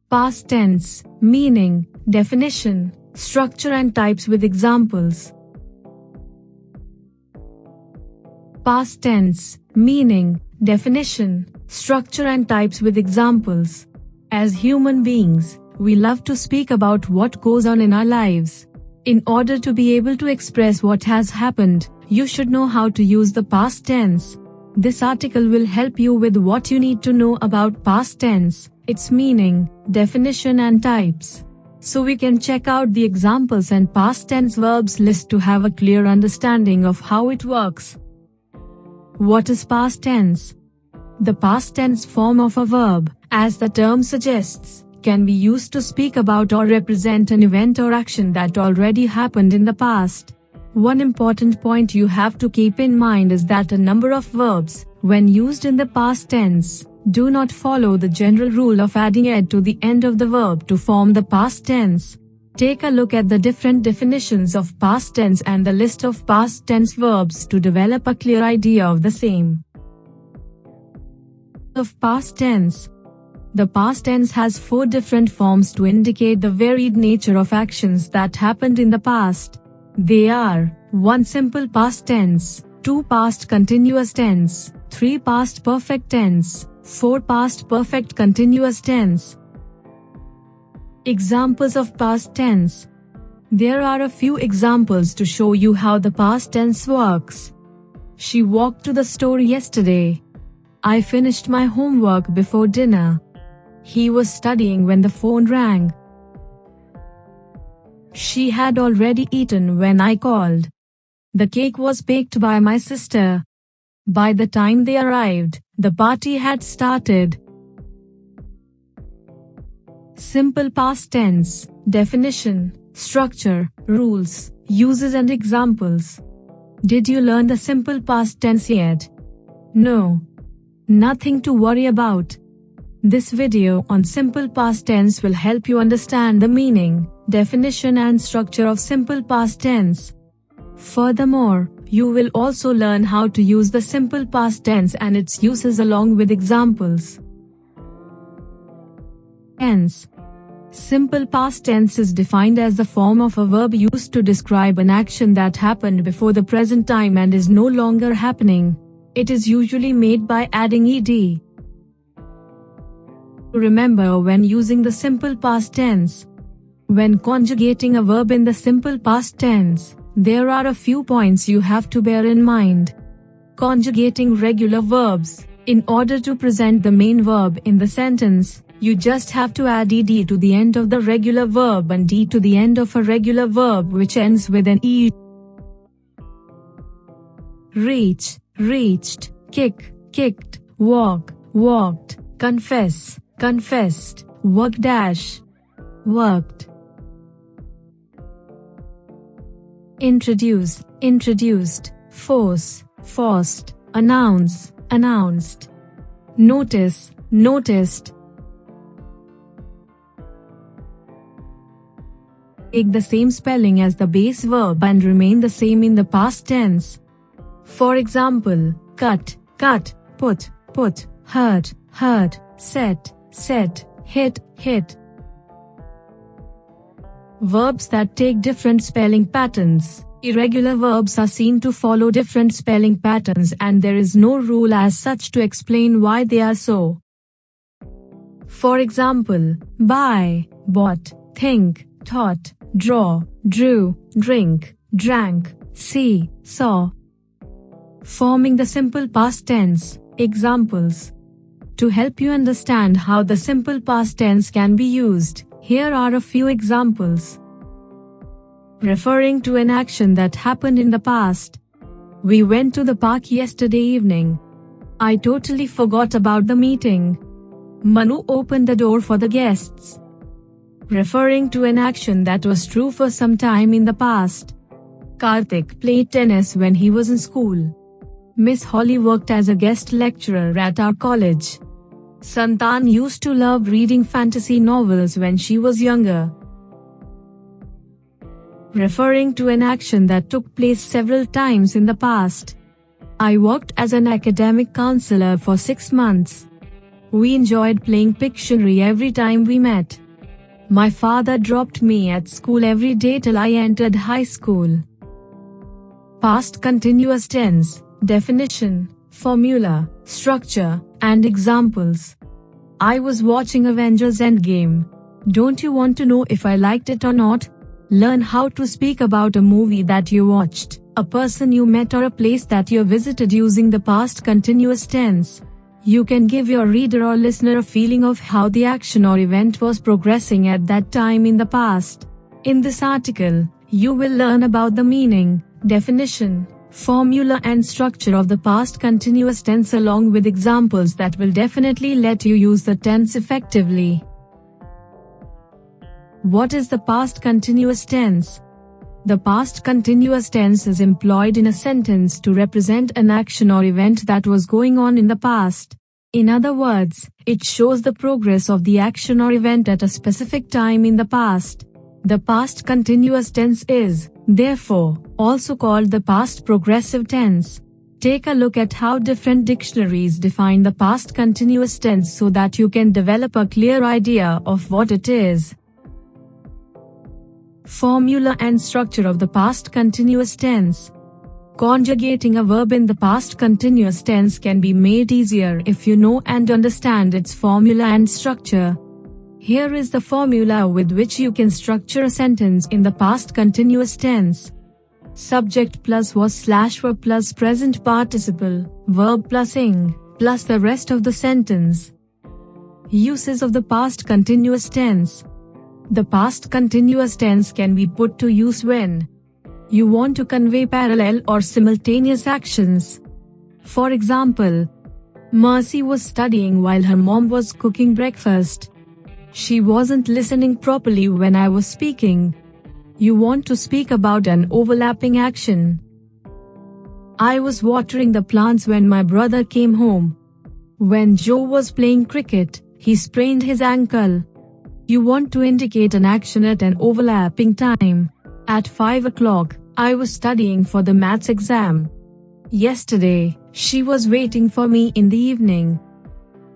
Past tense, meaning, definition, structure and types with examples. Past tense, meaning, definition, structure and types with examples. As human beings, we love to speak about what goes on in our lives. In order to be able to express what has happened, you should know how to use the past tense. This article will help you with what you need to know about past tense, its meaning, definition and types. So we can check out the examples and past tense verbs list to have a clear understanding of how it works. What is past tense? The past tense form of a verb, as the term suggests, can be used to speak about or represent an event or action that already happened in the past. One important point you have to keep in mind is that a number of verbs, when used in the past tense, do not follow the general rule of adding ed to the end of the verb to form the past tense. Take a look at the different definitions of past tense and the list of past tense verbs to develop a clear idea of the same. Of past tense. The past tense has 4 different forms to indicate the varied nature of actions that happened in the past. They are 1. Simple past tense, 2. Past continuous tense, 3. Past perfect tense, 4. Past perfect continuous tense. Examples of past tense. There are a few examples to show you how the past tense works. She walked to the store yesterday. I finished my homework before dinner. He was studying when the phone rang. She had already eaten when I called. The cake was baked by my sister. By the time they arrived, the party had started. Simple past tense, definition, structure, rules, uses and examples. Did you learn the simple past tense yet? No. Nothing to worry about. This video on simple past tense will help you understand the meaning, definition and structure of simple past tense. Furthermore, you will also learn how to use the simple past tense and its uses along with examples. Tense. Simple past tense is defined as the form of a verb used to describe an action that happened before the present time and is no longer happening. It is usually made by adding ed. Remember when using the simple past tense. When conjugating a verb in the simple past tense, there are a few points you have to bear in mind. Conjugating regular verbs. In order to present the main verb in the sentence, you just have to add ed to the end of the regular verb and d to the end of a regular verb which ends with an e. Reach, reached, kick, kicked, walk, walked, confess, confessed, work dash, worked. Introduce, introduced, force, forced, announce, announced. Notice, noticed. Take the same spelling as the base verb and remain the same in the past tense. For example, cut, cut, put, put, hurt, hurt, set, set, hit, hit. Verbs that take different spelling patterns. Irregular verbs are seen to follow different spelling patterns and there is no rule as such to explain why they are so. For example, buy, bought, think, thought, draw, drew, drink, drank, see, saw. Forming the simple past tense. Examples. To help you understand how the simple past tense can be used, here are a few examples. Referring to an action that happened in the past. We went to the park yesterday evening. I totally forgot about the meeting. Manu opened the door for the guests. Referring to an action that was true for some time in the past. Karthik played tennis when he was in school. Miss Holly worked as a guest lecturer at our college. Santan used to love reading fantasy novels when she was younger. Referring to an action that took place several times in the past. I worked as an academic counselor for 6 months. We enjoyed playing Pictionary every time we met. My father dropped me at school every day till I entered high school. Past continuous tense, definition, formula, structure, and examples. I was watching Avengers Endgame. Don't you want to know if I liked it or not? Learn how to speak about a movie that you watched, a person you met, or a place that you visited using the past continuous tense. You can give your reader or listener a feeling of how the action or event was progressing at that time in the past. In this article, you will learn about the meaning, definition, formula and structure of the past continuous tense along with examples that will definitely let you use the tense effectively. What is the past continuous tense? The past continuous tense is employed in a sentence to represent an action or event that was going on in the past. In other words, it shows the progress of the action or event at a specific time in the past. The past continuous tense is, therefore, also called the past progressive tense. Take a look at how different dictionaries define the past continuous tense so that you can develop a clear idea of what it is. Formula and structure of the past continuous tense. Conjugating a verb in the past continuous tense can be made easier if you know and understand its formula and structure. Here is the formula with which you can structure a sentence in the past continuous tense. Subject plus was / verb plus present participle, verb plus ing, plus the rest of the sentence. Uses of the past continuous tense. The past continuous tense can be put to use when you want to convey parallel or simultaneous actions. For example, Mercy was studying while her mom was cooking breakfast. She wasn't listening properly when I was speaking. You want to speak about an overlapping action. I was watering the plants when my brother came home. When Joe was playing cricket, he sprained his ankle. You want to indicate an action at an overlapping time. At 5 o'clock, I was studying for the maths exam. Yesterday, she was waiting for me in the evening.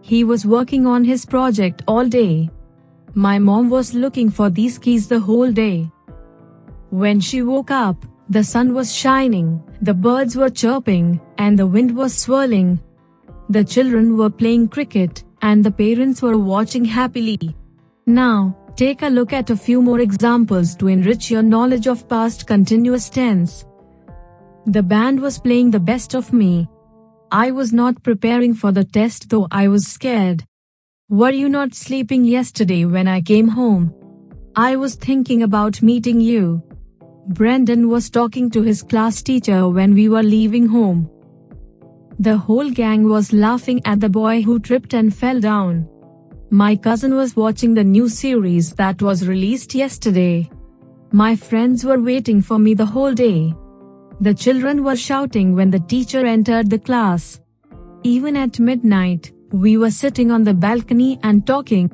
He was working on his project all day. My mom was looking for these keys the whole day. When she woke up, the sun was shining, the birds were chirping, and the wind was swirling. The children were playing cricket, and the parents were watching happily. Now, take a look at a few more examples to enrich your knowledge of past continuous tense. The band was playing the best of me. I was not preparing for the test though I was scared. Were you not sleeping yesterday when I came home? I was thinking about meeting you. Brendan was talking to his class teacher when we were leaving home. The whole gang was laughing at the boy who tripped and fell down. My cousin was watching the new series that was released yesterday. My friends were waiting for me the whole day. The children were shouting when the teacher entered the class. Even at midnight, we were sitting on the balcony and talking.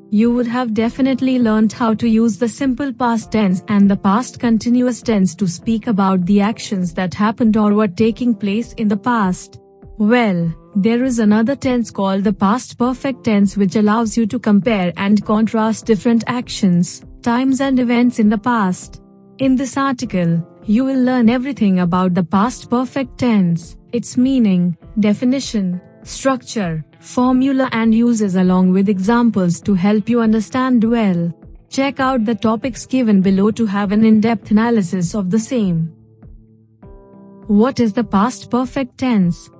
You would have definitely learned how to use the simple past tense and the past continuous tense to speak about the actions that happened or were taking place in the past. Well, there is another tense called the past perfect tense which allows you to compare and contrast different actions, times and events in the past. In this article, you will learn everything about the past perfect tense, its meaning, definition, structure, formula and uses along with examples to help you understand well. Check out the topics given below to have an in-depth analysis of the same. What is the past perfect tense?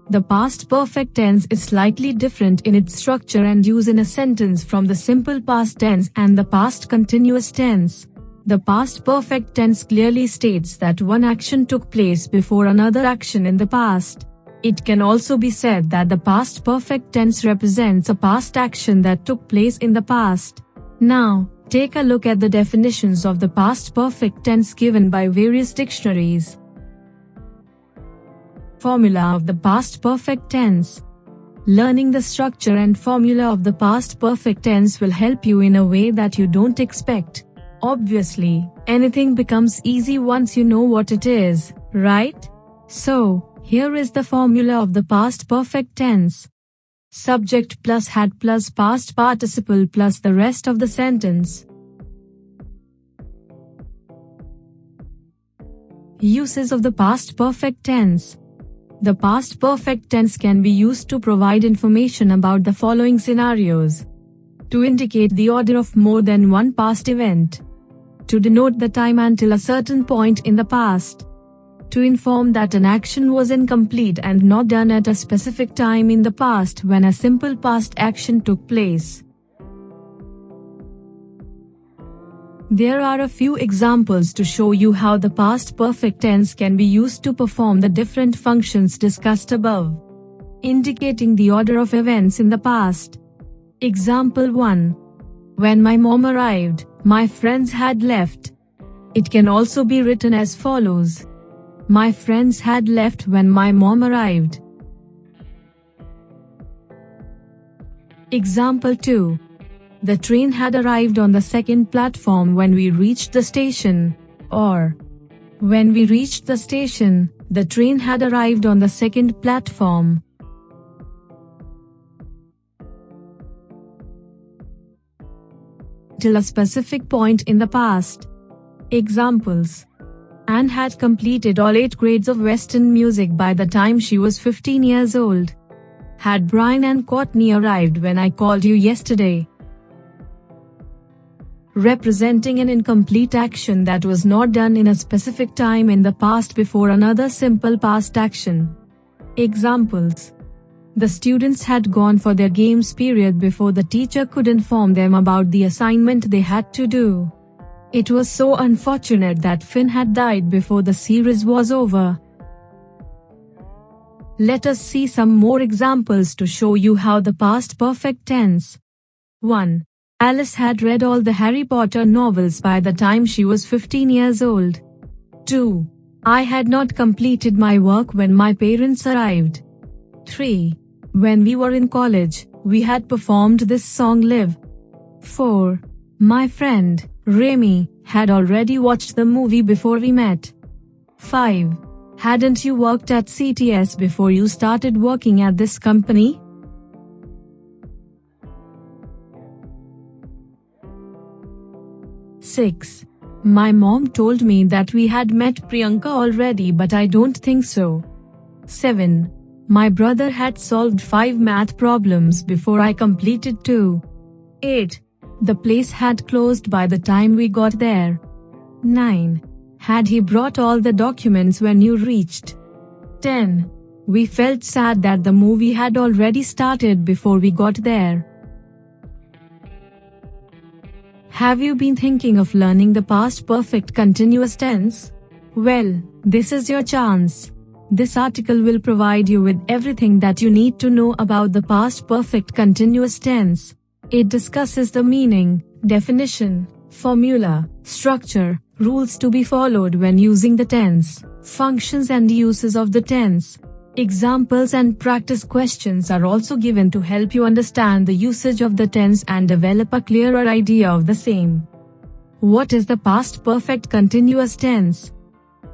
The past perfect tense is slightly different in its structure and use in a sentence from the simple past tense and the past continuous tense. The past perfect tense clearly states that one action took place before another action in the past. It can also be said that the past perfect tense represents a past action that took place in the past. Now, take a look at the definitions of the past perfect tense given by various dictionaries. Formula of the past perfect tense. Learning the structure and formula of the past perfect tense will help you in a way that you don't expect. Obviously, anything becomes easy once you know what it is, right? So, Here is the formula of the past perfect tense. Subject plus had plus past participle plus the rest of the sentence. Uses of the past perfect tense. The past perfect tense can be used to provide information about the following scenarios. To indicate the order of more than one past event. To denote the time until a certain point in the past. To inform that an action was incomplete and not done at a specific time in the past when a simple past action took place. There are a few examples to show you how the past perfect tense can be used to perform the different functions discussed above. Indicating the order of events in the past. Example 1. When my mom arrived, my friends had left. It can also be written as follows. My friends had left when my mom arrived. Example 2. The train had arrived on the second platform when we reached the station. Or, when we reached the station, the train had arrived on the second platform. Till a specific point in the past. Examples. Anne had completed all 8 grades of Western music by the time she was 15 years old. Had Brian and Courtney arrived when I called you yesterday? Representing an incomplete action that was not done in a specific time in the past before another simple past action. Examples. The students had gone for their games period before the teacher could inform them about the assignment they had to do. It was so unfortunate that Finn had died before the series was over. Let us see some more examples to show you how the past perfect tense. 1. Alice had read all the Harry Potter novels by the time she was 15 years old. 2. I had not completed my work when my parents arrived. 3. When we were in college, we had performed this song live. 4. My friend, Remy, had already watched the movie before we met. 5. Hadn't you worked at CTS before you started working at this company? Six. My mom told me that we had met Priyanka already, but I don't think so. 7. My brother had solved 5 math problems before I completed 2. 8. The place had closed by the time we got there. 9. Had he brought all the documents when you reached? 10. We felt sad that the movie had already started before we got there. Have you been thinking of learning the past perfect continuous tense? Well, this is your chance. This article will provide you with everything that you need to know about the past perfect continuous tense. It discusses the meaning, definition, formula, structure, rules to be followed when using the tense, functions and uses of the tense. Examples and practice questions are also given to help you understand the usage of the tense and develop a clearer idea of the same. What is the past perfect continuous tense?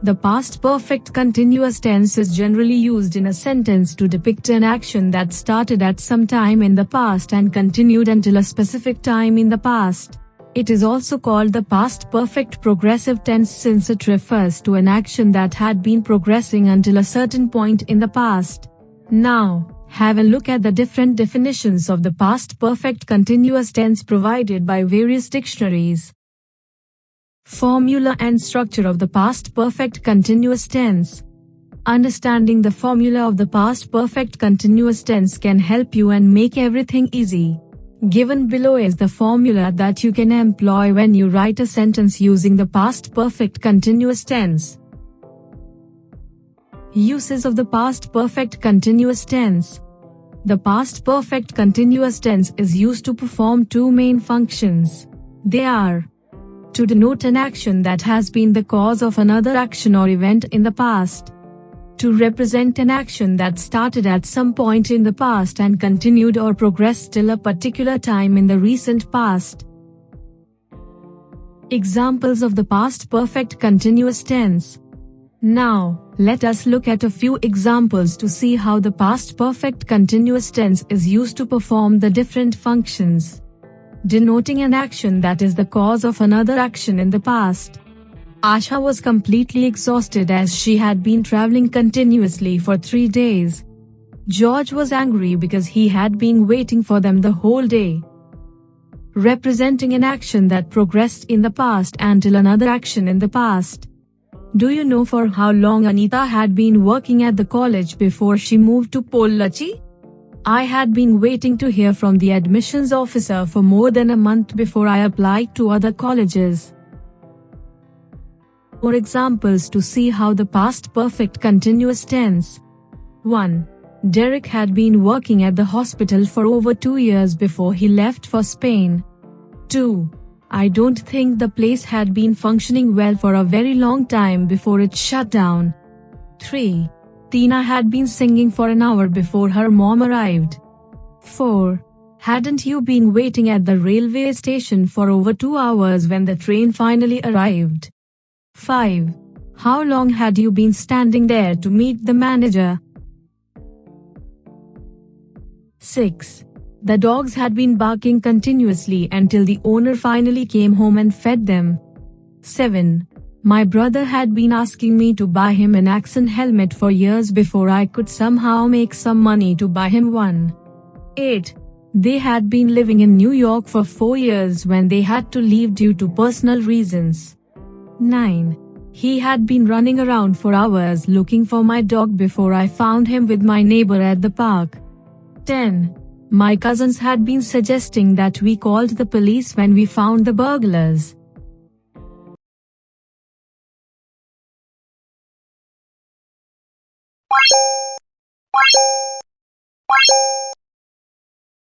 The past perfect continuous tense is generally used in a sentence to depict an action that started at some time in the past and continued until a specific time in the past. It is also called the past perfect progressive tense since it refers to an action that had been progressing until a certain point in the past. Now, have a look at the different definitions of the past perfect continuous tense provided by various dictionaries. Formula and structure of the past perfect continuous tense. Understanding the formula of the past perfect continuous tense can help you and make everything easy. Given below is the formula that you can employ when you write a sentence using the past perfect continuous tense. Uses of the past perfect continuous tense. The past perfect continuous tense is used to perform 2 main functions. They are: to denote an action that has been the cause of another action or event in the past. To represent an action that started at some point in the past and continued or progressed till a particular time in the recent past. Examples of the past perfect continuous tense. Now, let us look at a few examples to see how the past perfect continuous tense is used to perform the different functions, denoting an action that is the cause of another action in the past. Asha was completely exhausted as she had been traveling continuously for 3 days. George was angry because he had been waiting for them the whole day, representing an action that progressed in the past until another action in the past. Do you know for how long Anita had been working at the college before she moved to Pollachi? I had been waiting to hear from the admissions officer for more than a month before I applied to other colleges. More examples to see how the past perfect continuous tense. 1. Derek had been working at the hospital for over 2 years before he left for Spain. 2. I don't think the place had been functioning well for a very long time before it shut down. 3. Tina had been singing for an hour before her mom arrived. 4. Hadn't you been waiting at the railway station for over 2 hours when the train finally arrived? 5. How long had you been standing there to meet the manager? 6. The dogs had been barking continuously until the owner finally came home and fed them. 7. My brother had been asking me to buy him an accent helmet for years before I could somehow make some money to buy him one. 8. They had been living in New York for 4 years when they had to leave due to personal reasons. 9. He had been running around for hours looking for my dog before I found him with my neighbor at the park. 10. My cousins had been suggesting that we called the police when we found the burglars.